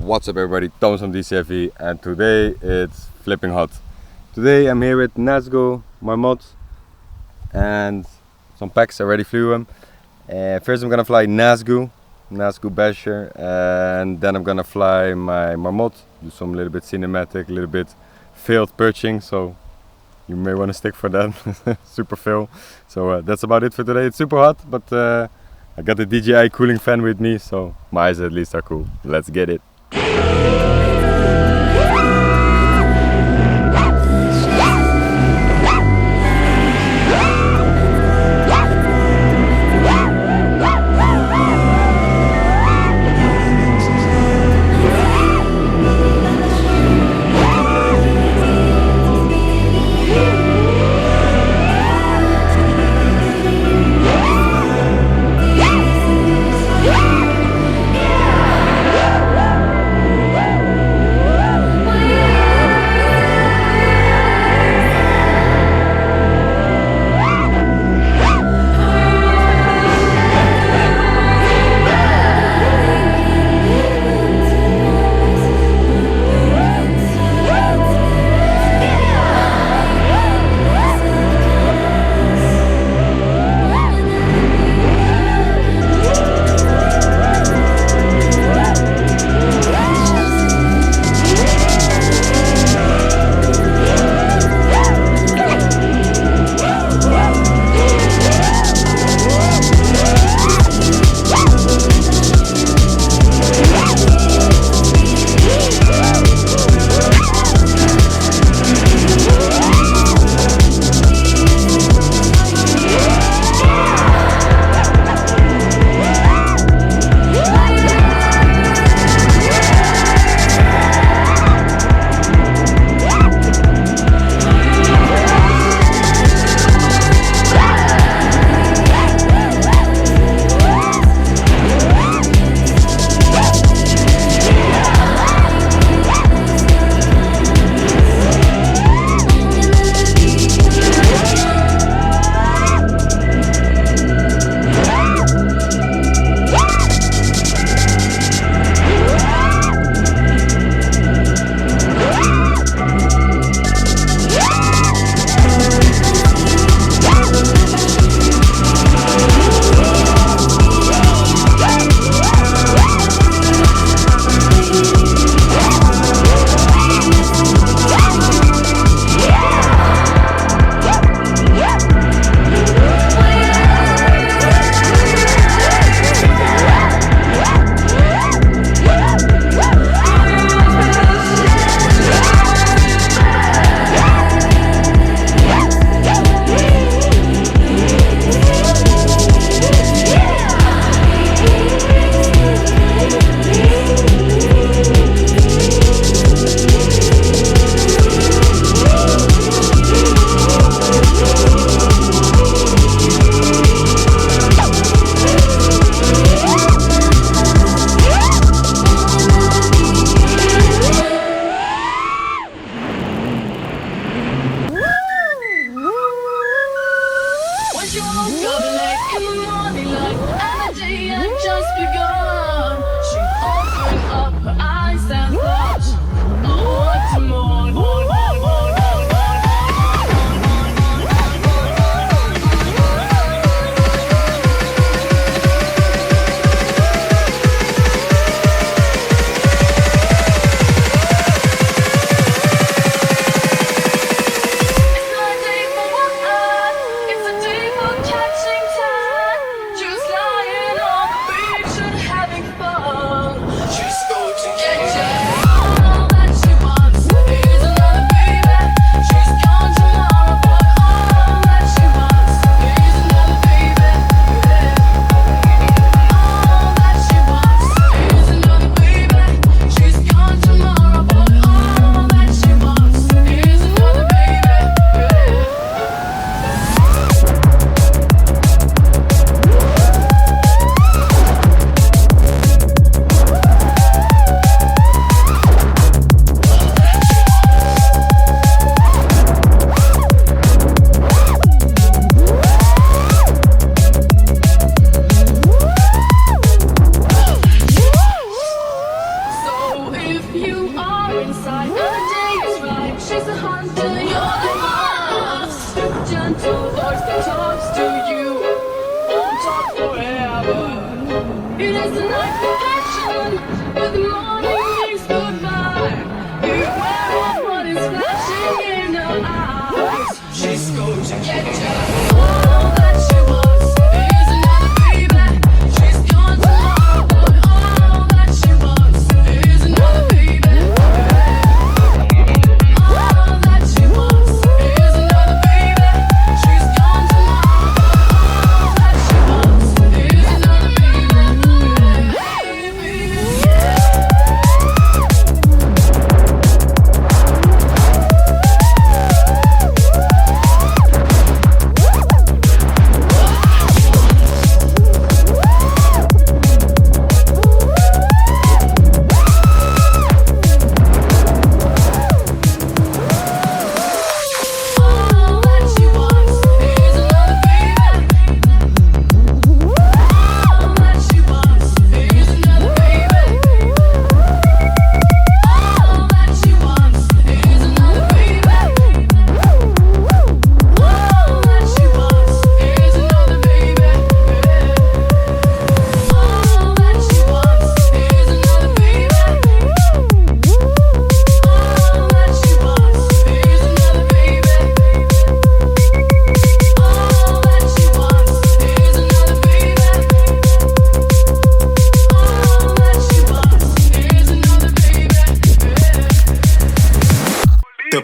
What's up everybody, Thomas from Iv'e, and today it's flipping hot. Today I'm here with Nazgul, Marmotte and some packs. I already flew them. First I'm gonna fly Nazgul Basher, and then I'm gonna fly my Marmotte, do some little bit cinematic, a little bit failed perching, so you may want to stick for that. Super fail. So that's about it for today. It's super hot, but I got the DJI cooling fan with me, so my eyes at least are cool. Let's get it.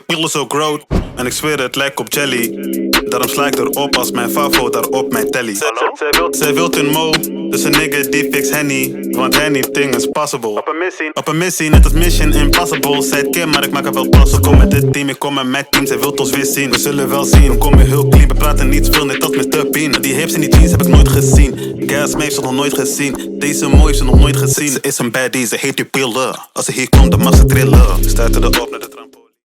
pillen zo groot. En ik zweer het lijkt op jelly. Daarom sla ik erop als mijn favo daar op mijn telly. Zij wilt een mo, dus een nigga die fix Henny. Want anything is possible. Op een missie, net als Mission Impossible. Zij het keer, maar ik maak er wel pas. Ik kom met het team, ik kom met mijn team. Zij wilt ons weer zien, we zullen wel zien. We komen heel clean, we praten niet veel, net als Mr. Bean. Die hips en die jeans heb ik nooit gezien. Gas heeft ze nog nooit gezien. Deze mooi heeft ze nog nooit gezien. Ze is een baddie, ze heet die pillen. Als ze hier komt, dan mag ze trillen. Stuiten erop naar de